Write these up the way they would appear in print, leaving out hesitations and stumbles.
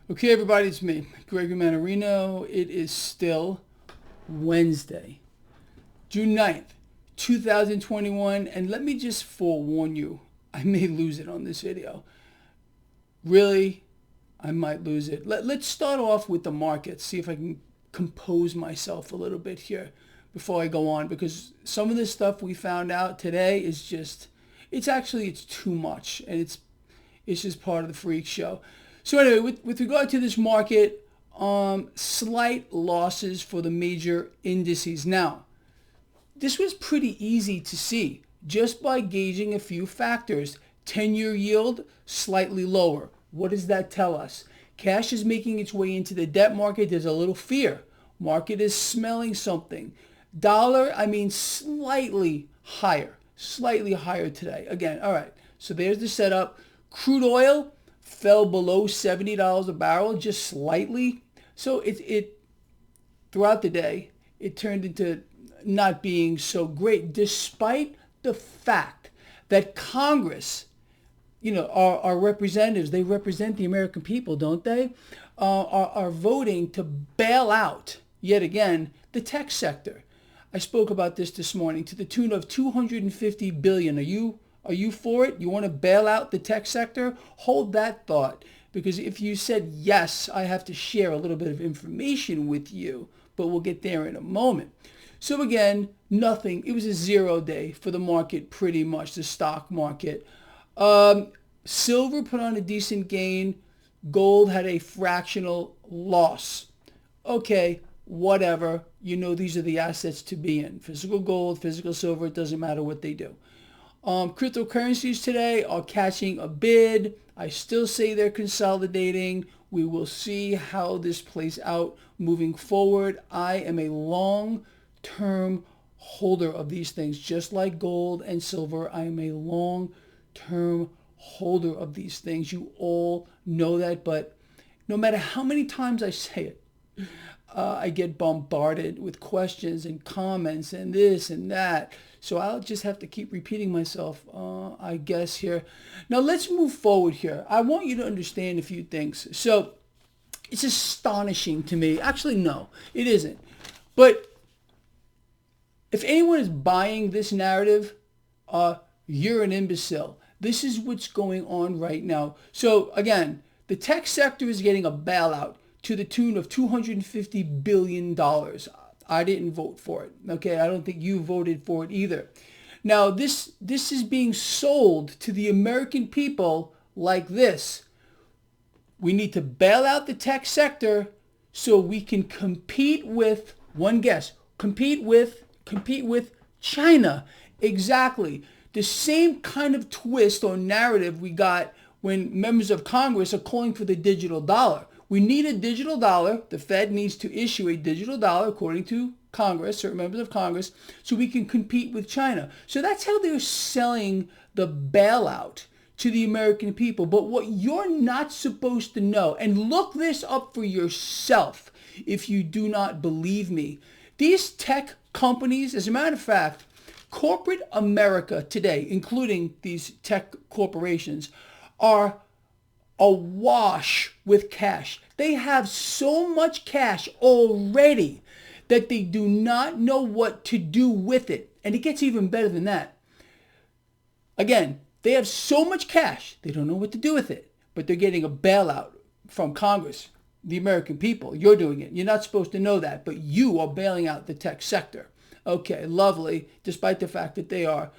Okay, everybody, it's me, Gregory Mannarino. It is still Wednesday, June 9th, 2021, and let me just forewarn you, I may lose it on this video. Really, I might lose it. Let's start off with the market, see if I can compose myself a little bit here before I go on, because some of this stuff we found out today is just, it's too much, and it's just part of the freak show. So anyway, with regard to this market, slight losses for the major indices. Now, this was pretty easy to see just by gauging a few factors. 10-year yield, slightly lower. What does that tell us? Cash is making its way into the debt market. There's a little fear. Market is smelling something. Dollar, slightly higher today. Again, all right, so there's the setup. Crude oil fell below $70 a barrel, just slightly. So it throughout the day, it turned into not being so great, despite the fact that Congress, our representatives, they represent the American people, don't they? Are voting to bail out, yet again, the tech sector. I spoke about this morning to the tune of $250 billion. Are you for it? You want to bail out the tech sector? Hold that thought, because if you said yes, I have to share a little bit of information with you, but we'll get there in a moment. So again, nothing. It was a 0 day for the market, pretty much, the stock market. Silver put on a decent gain. Gold had a fractional loss. Okay, whatever. These are the assets to be in. Physical gold, physical silver, it doesn't matter what they do. Cryptocurrencies today are catching a bid. I still say they're consolidating. We will see how this plays out moving forward. I am a long-term holder of these things, just like gold and silver. I am a long-term holder of these things. You all know that, but no matter how many times I say it, I get bombarded with questions and comments and this and that. So I'll just have to keep repeating myself, I guess, here. Now, let's move forward here. I want you to understand a few things. So it's astonishing to me. Actually, no, it isn't. But if anyone is buying this narrative, you're an imbecile. This is what's going on right now. So again, the tech sector is getting a bailout to the tune of $250 billion. I didn't vote for it. Okay, I don't think you voted for it either. Now, this is being sold to the American people like this. We need to bail out the tech sector so we can compete with, one guess, compete with China. Exactly. The same kind of twist or narrative we got when members of Congress are calling for the digital dollar. We need a digital dollar. The Fed needs to issue a digital dollar, according to Congress, certain members of Congress, so we can compete with China. So that's how they're selling the bailout to the American people. But what you're not supposed to know, and look this up for yourself if you do not believe me, these tech companies, as a matter of fact, corporate America today, including these tech corporations, are awash with cash. They have so much cash already that they do not know what to do with it. And it gets even better than that. Again, they have so much cash, they don't know what to do with it. But they're getting a bailout from Congress, the American people. You're doing it. You're not supposed to know that, but you are bailing out the tech sector. Okay, lovely, despite the fact that they're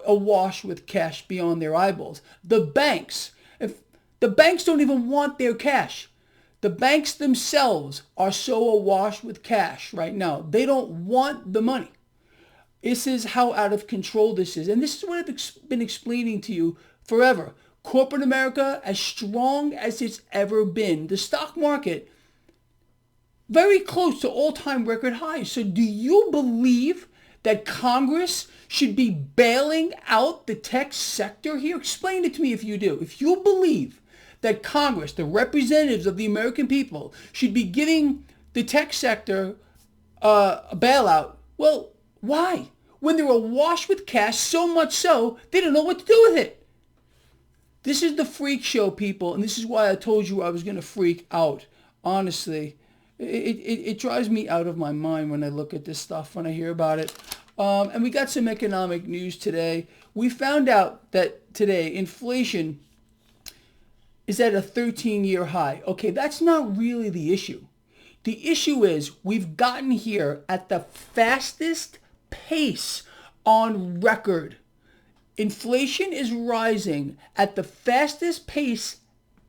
awash with cash beyond their eyeballs. The banks don't even want their cash. The banks themselves are so awash with cash right now. They don't want the money. This is how out of control this is. And this is what I've been explaining to you forever. Corporate America, as strong as it's ever been. The stock market, very close to all-time record highs. So do you believe that Congress should be bailing out the tech sector here? Explain it to me if you do. If you believe that Congress, the representatives of the American people, should be giving the tech sector a bailout, well, why? When they're awash with cash, so much so, they don't know what to do with it. This is the freak show, people, and this is why I told you I was going to freak out. Honestly, it drives me out of my mind when I look at this stuff, when I hear about it. And we got some economic news today. We found out that today inflation is at a 13-year high. Okay, that's not really the issue. The issue is we've gotten here at the fastest pace on record. Inflation is rising at the fastest pace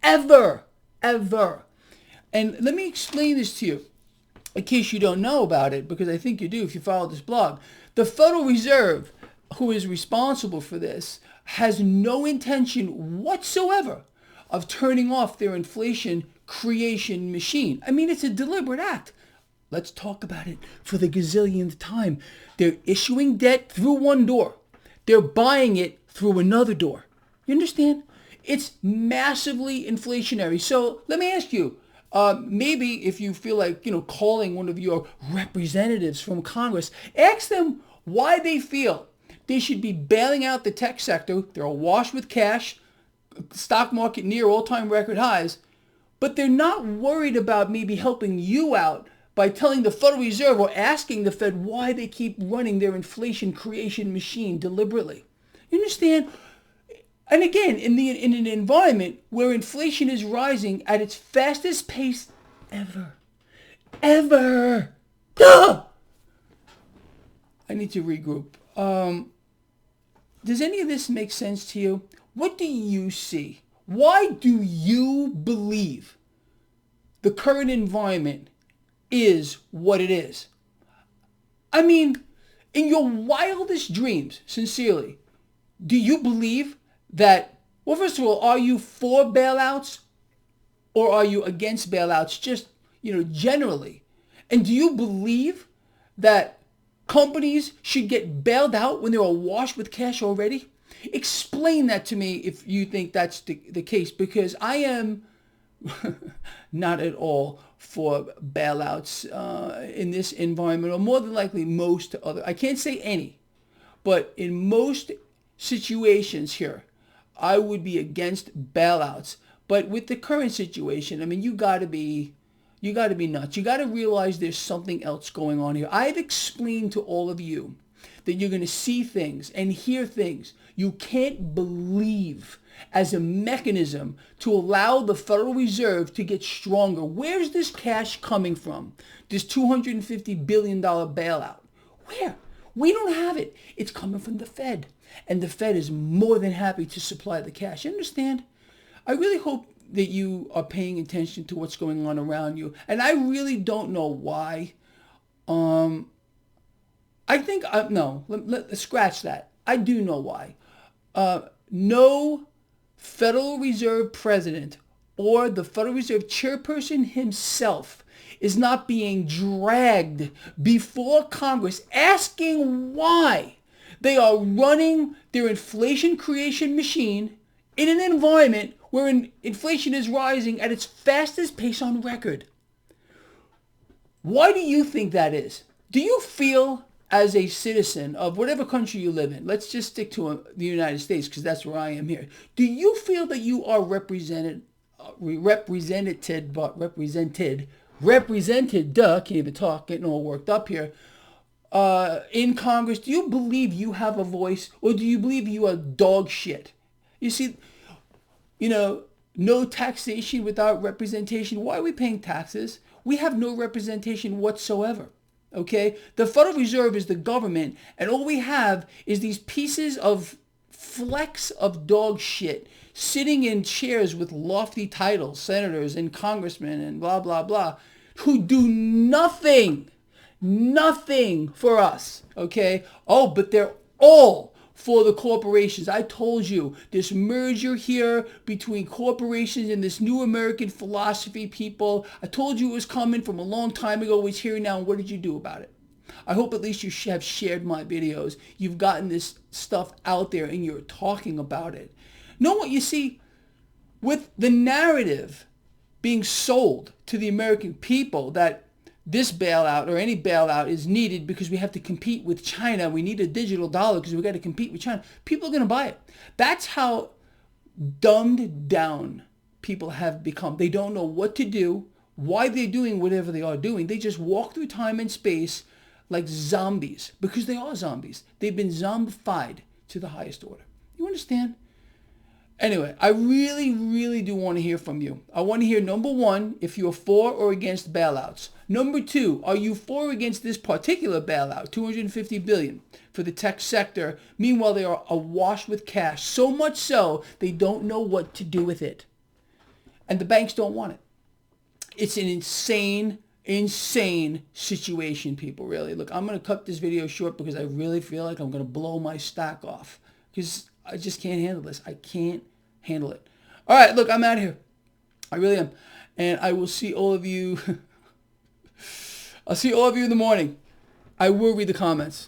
ever. And let me explain this to you, in case you don't know about it, because I think you do if you follow this blog. The Federal Reserve, who is responsible for this, has no intention whatsoever of turning off their inflation creation machine. I mean, it's a deliberate act. Let's talk about it for the gazillionth time. They're issuing debt through one door. They're buying it through another door. You understand? It's massively inflationary. So let me ask you, maybe if you feel like, calling one of your representatives from Congress, ask them why they feel they should be bailing out the tech sector. They're awash with cash, stock market near all-time record highs, but they're not worried about maybe helping you out by telling the Federal Reserve or asking the Fed why they keep running their inflation creation machine deliberately. You understand? And again, in an environment where inflation is rising at its fastest pace ever. Duh! I need to regroup. Does any of this make sense to you? What do you see? Why do you believe the current environment is what it is? I mean, in your wildest dreams, sincerely, do you believe that, well, first of all, are you for bailouts or are you against bailouts just, generally? And do you believe that companies should get bailed out when they're awash with cash already? Explain that to me if you think that's the case, because I am not at all for bailouts in this environment, or more than likely most other. I can't say any, but in most situations here, I would be against bailouts. But with the current situation, I mean, you got to be nuts. You got to realize there's something else going on here. I've explained to all of you that you're going to see things and hear things you can't believe as a mechanism to allow the Federal Reserve to get stronger. Where's this cash coming from? This $250 billion bailout. Where? We don't have it. It's coming from the Fed. And the Fed is more than happy to supply the cash. You understand? I really hope that you are paying attention to what's going on around you. And I really don't know why. I think, no, let's scratch that. I do know why. No Federal Reserve president or the Federal Reserve chairperson himself is not being dragged before Congress asking why they are running their inflation creation machine in an environment where inflation is rising at its fastest pace on record. Why do you think that is? Do you feel, as a citizen of whatever country you live in, let's just stick to the United States because that's where I am here. Do you feel that you are represented, can't even talk, getting all worked up here, in Congress? Do you believe you have a voice, or do you believe you are dog shit? You see, no taxation without representation. Why are we paying taxes? We have no representation whatsoever. Okay? The Federal Reserve is the government, and all we have is these pieces of flecks of dog shit sitting in chairs with lofty titles, senators and congressmen and blah, blah, blah, who do nothing for us. Okay? Oh, but they're all for the corporations. I told you, this merger here between corporations and this new American philosophy, people, I told you it was coming from a long time ago. It's here now. And what did you do about it? I hope at least you have shared my videos. You've gotten this stuff out there and you're talking about it. Know what you see? With the narrative being sold to the American people that this bailout or any bailout is needed because we have to compete with China. We need a digital dollar because we got to compete with China. People are going to buy it. That's how dumbed down people have become. They don't know what to do, why they're doing whatever they are doing. They just walk through time and space like zombies, because they are zombies. They've been zombified to the highest order. You understand? Anyway, I really, really do want to hear from you. I want to hear, number one, if you're for or against bailouts. Number two, are you for or against this particular bailout, $250 billion for the tech sector? Meanwhile, they are awash with cash, so much so they don't know what to do with it. And the banks don't want it. It's an insane situation, people, really. Look, I'm going to cut this video short because I really feel like I'm going to blow my stock off because I just can't handle this. I can't handle it. All right, look, I'm out of here. I really am. And I will see all of you. I'll see all of you in the morning. I will read the comments.